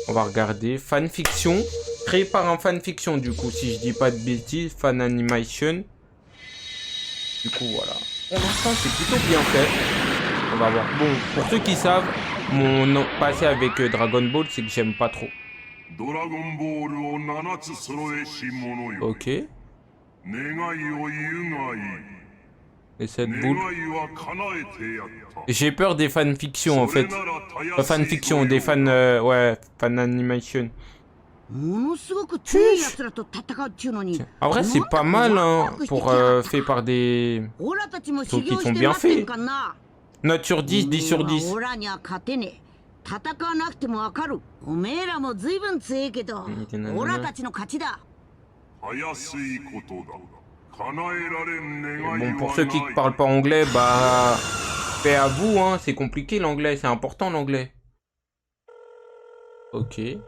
On va regarder. Fanfiction. Créé par un fanfiction, du coup, si je dis pas de bêtises. Fan animation. Du coup, voilà. Pour l'instant, c'est plutôt bien fait. On va voir. Bon, pour ceux qui savent, mon passé avec Dragon Ball, c'est que j'aime pas trop. Ok. Et cette boule. J'ai peur des fanfictions en fait. Fanfiction, des fans. Ouais, fan animation. Tiens. En vrai, c'est pas mal hein, pour fait par des. Ceux qui sont bien faits. Note sur 10, 10 sur 10. Bon, pour ceux qui parlent pas anglais, bah, paix à vous, hein, c'est compliqué l'anglais, c'est important l'anglais. Ok.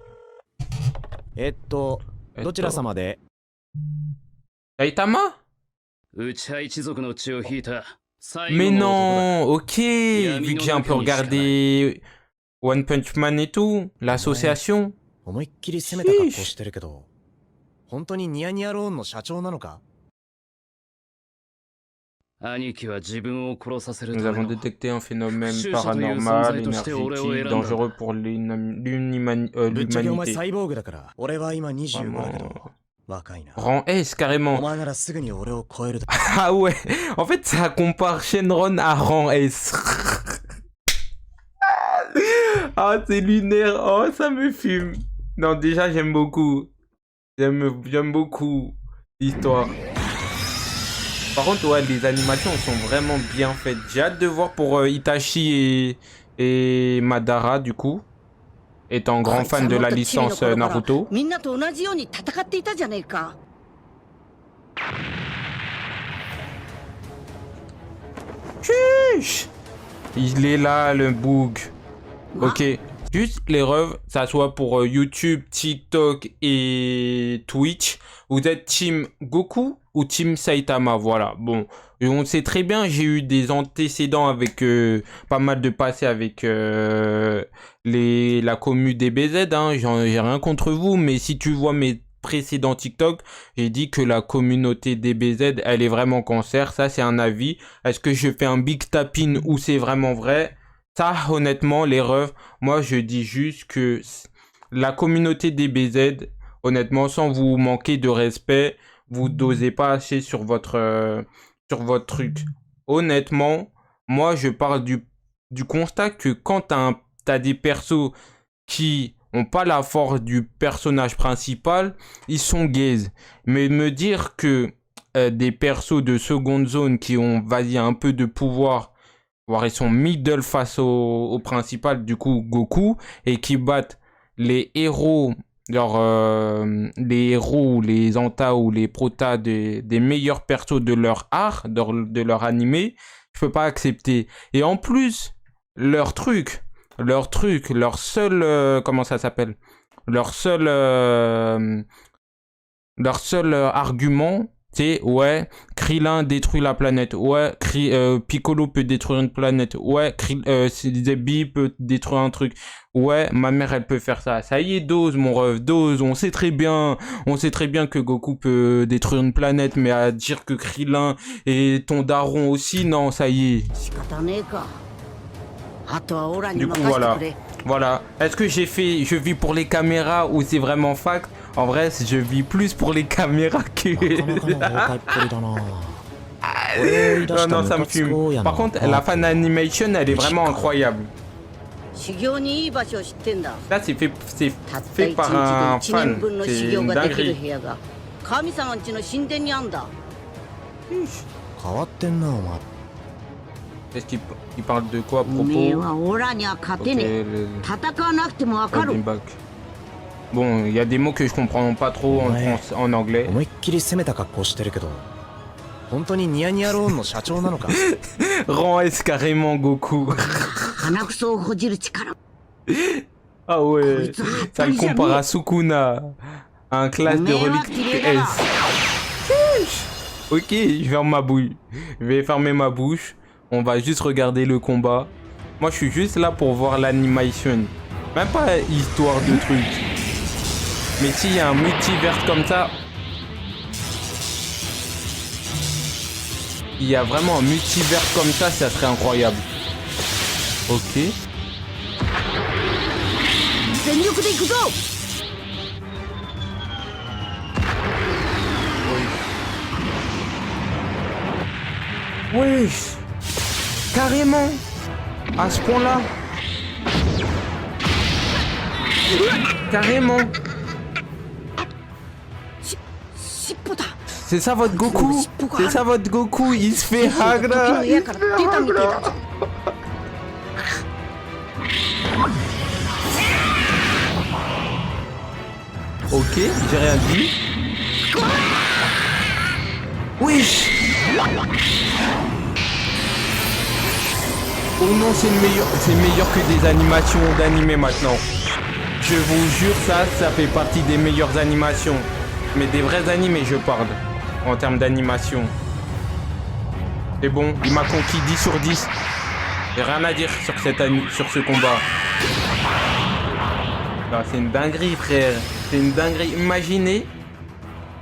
どちら様で Saitama? 内派一族の血を引いた最 Mais 後の non, ok, vu que j'ai un peu regardé One Punch Man et tout, l'association. 思いっきり攻めた格好してるけど、本当にニヤニヤローンの社長なのか？ 兄貴は自分を殺させる Nous ため avons の détecté un phénomène paranormal, énergétique, dangereux pour l'humanité. ぶっちゃけお前サイボーグだから、俺は今25だけど、若いな。 Rang S, お carrément. 前ならすぐに俺を超えるだ。 Ah ouais, en fait ça compare Shenron à Rang S. Ah c'est lunaire, oh ça me fume. Non déjà j'aime beaucoup. J'aime beaucoup l'histoire. Par contre ouais les animations sont vraiment bien faites. J'ai hâte de voir pour Itachi et Madara du coup. Étant grand fan de la licence Naruto. Chuch. Il est là le bug. Ok. Juste les refs, ça soit pour YouTube, TikTok et Twitch. Vous êtes team Goku ou team Saitama, voilà. Bon, et on sait très bien, j'ai eu des antécédents avec pas mal de passés avec la commu DBZ. Hein. J'ai rien contre vous, mais si tu vois mes précédents TikTok, j'ai dit que la communauté DBZ, elle est vraiment cancer. Ça, c'est un avis. Est-ce que je fais un big tapin ou c'est vraiment vrai? Ça, honnêtement, les refs, moi, je dis juste que la communauté DBZ, honnêtement, sans vous manquer de respect, vous dosez pas assez sur votre truc. Honnêtement, moi, je parle du constat que quand t'as des persos qui ont pas la force du personnage principal, ils sont gaze. Mais me dire que des persos de seconde zone qui ont, vas-y, un peu de pouvoir, voire ils sont middle face au principal, du coup Goku, et qui battent les héros, les héros ou les antas ou les protas des meilleurs persos de leur art, de leur animé, je peux pas accepter. Et en plus, leur seul, comment ça s'appelle? Leur seul argument, c'est ouais, Krillin détruit la planète, ouais, Piccolo peut détruire une planète, ouais, Zebi peut détruire un truc, ouais, ma mère elle peut faire ça. Ça y est, dose mon ref, dose, on sait très bien que Goku peut détruire une planète, mais à dire que Krillin et ton daron aussi, non, ça y est. Du coup voilà. Est-ce que je vis pour les caméras ou c'est vraiment fact? En vrai, je vis plus pour les caméras que... non, ça me fume. Par contre, la fan animation, elle est vraiment incroyable. Là, c'est fait par un fan. C'est une dinguerie. 変わってんなお前。 Est-ce qu'il parle de quoi à propos? Okay, bon, il y a des mots que je comprends pas trop en anglais. 思いっきり攻めた格好してるけど、本当にニヤニヤローンの社長なのか？ Rend S carrément Goku. Ah ouais, ça le compare à Sukuna, un classe de relique S. Ok, je ferme ma bouille. Je vais fermer ma bouche. On va juste regarder le combat. Moi, je suis juste là pour voir l'animation. Même pas histoire de truc. Mais s'il y a un multiverse comme ça... Il y a vraiment un multiverse comme ça serait incroyable. Ok. Oui. Carrément. À ce point-là. Carrément. C'est ça votre Goku? C'est ça votre Goku? Il se fait Hagra. Ok, j'ai rien dit. Wesh. Oh non, c'est meilleur que des animations d'animé maintenant. Je vous jure, ça fait partie des meilleures animations. Mais des vrais animés, je parle. En termes d'animation. C'est bon, il m'a conquis 10 sur 10. J'ai rien à dire sur ce combat. C'est une dinguerie, frère. C'est une dinguerie. Imaginez,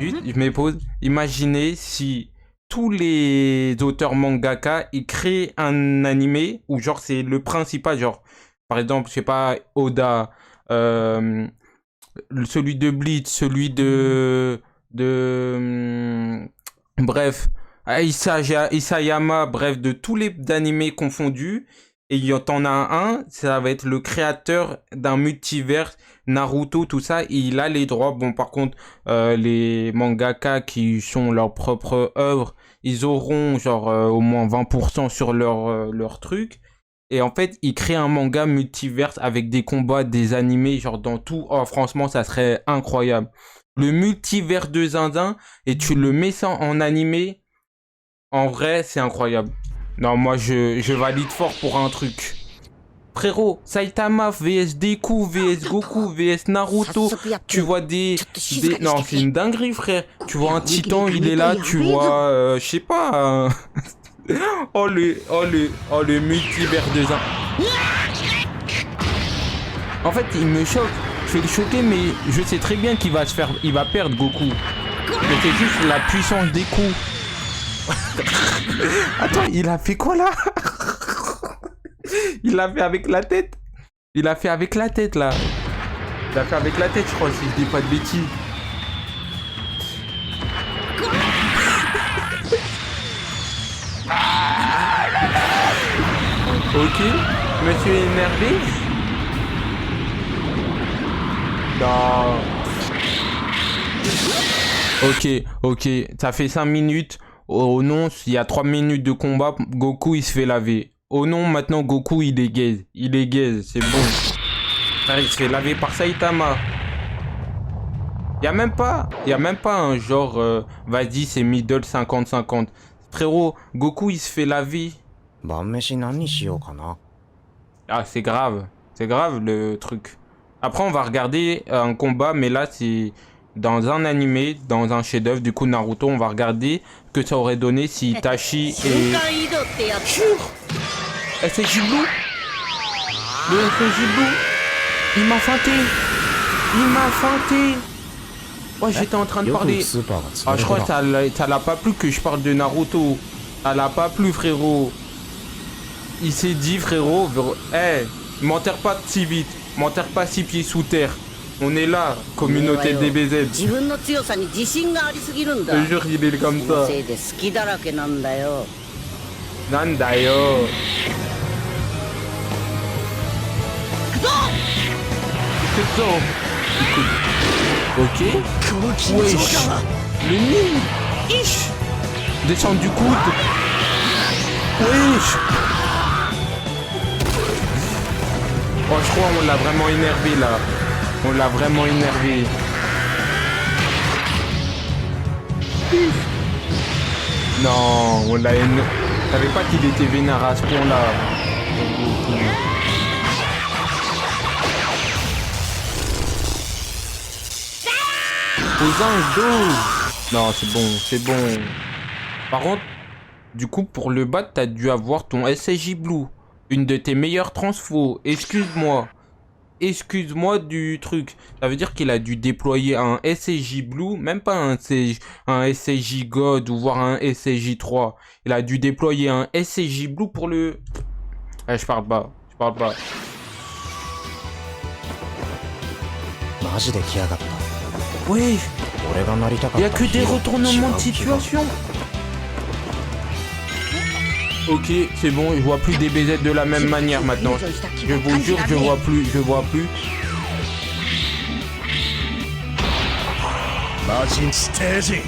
juste, je me pose, imaginez si tous les auteurs mangaka, ils créent un animé où genre c'est le principal, genre, par exemple, je sais pas, Oda, celui de Bleach, celui bref, Isayama, bref, de tous les animés confondus, et il y en a un, ça va être le créateur d'un multivers, Naruto, tout ça, il a les droits. Bon, par contre, les mangaka qui sont leur propre œuvre, ils auront genre au moins 20% sur leur truc. Et en fait, il crée un manga multiverse avec des combats, des animés, genre dans tout. Oh, franchement, ça serait incroyable. Le multivers de Zinzin, et tu le mets ça en animé, en vrai, c'est incroyable. Non, moi, je valide fort pour un truc. Frérot, Saitama vs Deku vs Goku vs Naruto, tu vois Non, c'est une dinguerie, frère. Tu vois un titan, il est là, tu vois, je sais pas... Oh le multivers de Zin. En fait, il me choque. Je vais le choquer, mais je sais très bien qu'il va il va perdre Goku. Mais c'est juste la puissance des coups. Attends, il a fait quoi là? Il l'a fait avec la tête. Il a fait avec la tête là. Il a fait avec la tête, je crois, si je dis pas de bêtises. Ok, monsieur est énervé. Non. Ok, ça fait 5 minutes. Oh non, il y a 3 minutes de combat, Goku il se fait laver. Oh non, maintenant Goku il est gaze. Il est gaze, c'est bon. Il se fait laver par Saitama. Y a même pas un genre, vas-y c'est middle 50-50. Frérot, Goku il se fait laver. Ah, c'est grave le truc. Après, on va regarder un combat, mais là, c'est dans un animé, dans un chef-d'œuvre. Du coup, Naruto, on va regarder ce que ça aurait donné si Itachi et... Jure SSJ Blue. Le SSJ Blue. Il m'a feinté. Oh, j'étais en train de parler. Ah, je crois que ça l'a pas plu que je parle de Naruto. Ça l'a pas plu, frérot. Il s'est dit, frérot, m'enterre pas si vite. M'enterre pas 6 pieds sous terre. On est là, communauté DBZ. Je te jure, il est comme ça. Nandayo. C'est ça. Ok. Wesh. Le nid. Ish. Descendre du coude. Wesh. Oh, je crois qu'on l'a vraiment énervé là. On l'a vraiment énervé. Non, on l'a énervé. Je savais pas qu'il était vénère à ce point-là. Aux anges d'eau. Non, c'est bon. Par contre, du coup, pour le battre, t'as dû avoir ton SSJ Blue. Une de tes meilleures transfos. Excuse-moi. excuse-moi du truc. Ça veut dire qu'il a dû déployer un SSJ Blue, même pas un SSJ God ou voire un SSJ 3. Il a dû déployer un SSJ Blue pour le... je parle pas. マジで来やがった。 Oui, 俺がなりたか il っ y た a que des ヒーローと retournements de 違う気が。 situation. Ok, c'est bon, je vois plus des BZ de la même manière maintenant. Je vous jure, je vois plus. マジステージ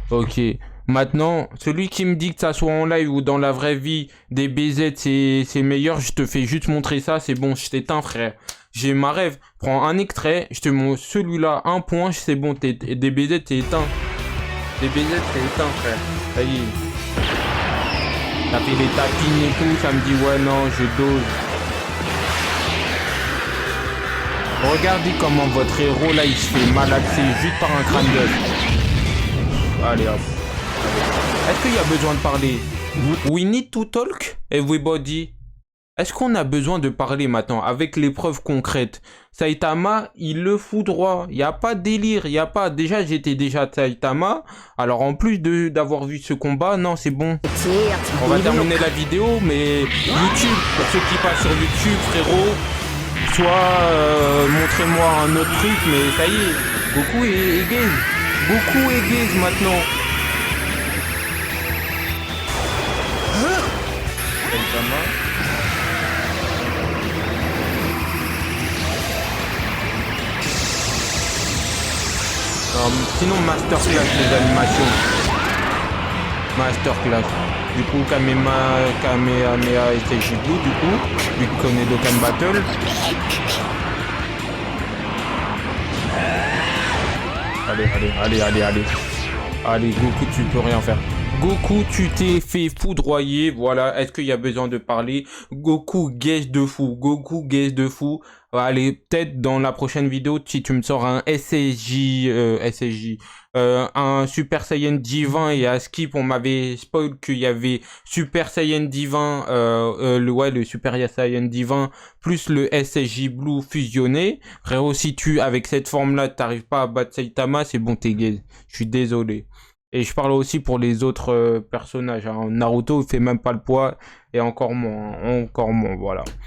Ok, maintenant, celui qui me dit que ça soit en live ou dans la vraie vie, des BZ c'est meilleur, je te fais juste montrer ça, c'est bon, je t'éteins frère. J'ai ma rêve, prends un extrait, je te montre celui-là, un point, c'est bon, des BZ t'es éteint. Des BZ t'es éteint frère, ça y est. T'as fait les tapines et tout, ça me dit ouais non, je dose. Regardez comment votre héros là il se fait malaxer juste par un crâne d'œuf. Allez hop. Est-ce qu'il y a besoin de parler? We need to talk, everybody. Est-ce qu'on a besoin de parler maintenant avec les preuves concrètes? Saitama, il le foudroie. Il n'y a pas de délire. Il y a pas. Déjà, j'étais déjà Saitama. Alors, en plus d'avoir vu ce combat, non, c'est bon. On va terminer la vidéo, mais YouTube, pour ceux qui passent sur YouTube, frérot, soit montrez-moi un autre truc, mais ça y est. Goku est gaze. Goku est gaze maintenant. Saitama. Sinon, masterclass les animations. Masterclass. Du coup, Kamehameha et SSJ Blue, du coup, vu qu'on est Dokkan Battle. Allez. Allez, Goku, tu peux rien faire. Goku, tu t'es fait foudroyer, voilà. Est-ce qu'il y a besoin de parler? Goku, gaze de fou. Allez, peut-être dans la prochaine vidéo, si tu me sors un un Super Saiyan Divin et à Skip, on m'avait spoil qu'il y avait Super Saiyan Divin, le Super Saiyan Divin plus le SSJ Blue fusionné. Frérot, si avec cette forme-là, t'arrives pas à battre Saitama, c'est bon, t'es gaze. Je suis désolé. Et je parle aussi pour les autres personnages. Hein. Naruto, il fait même pas le poids. Et encore moins, voilà.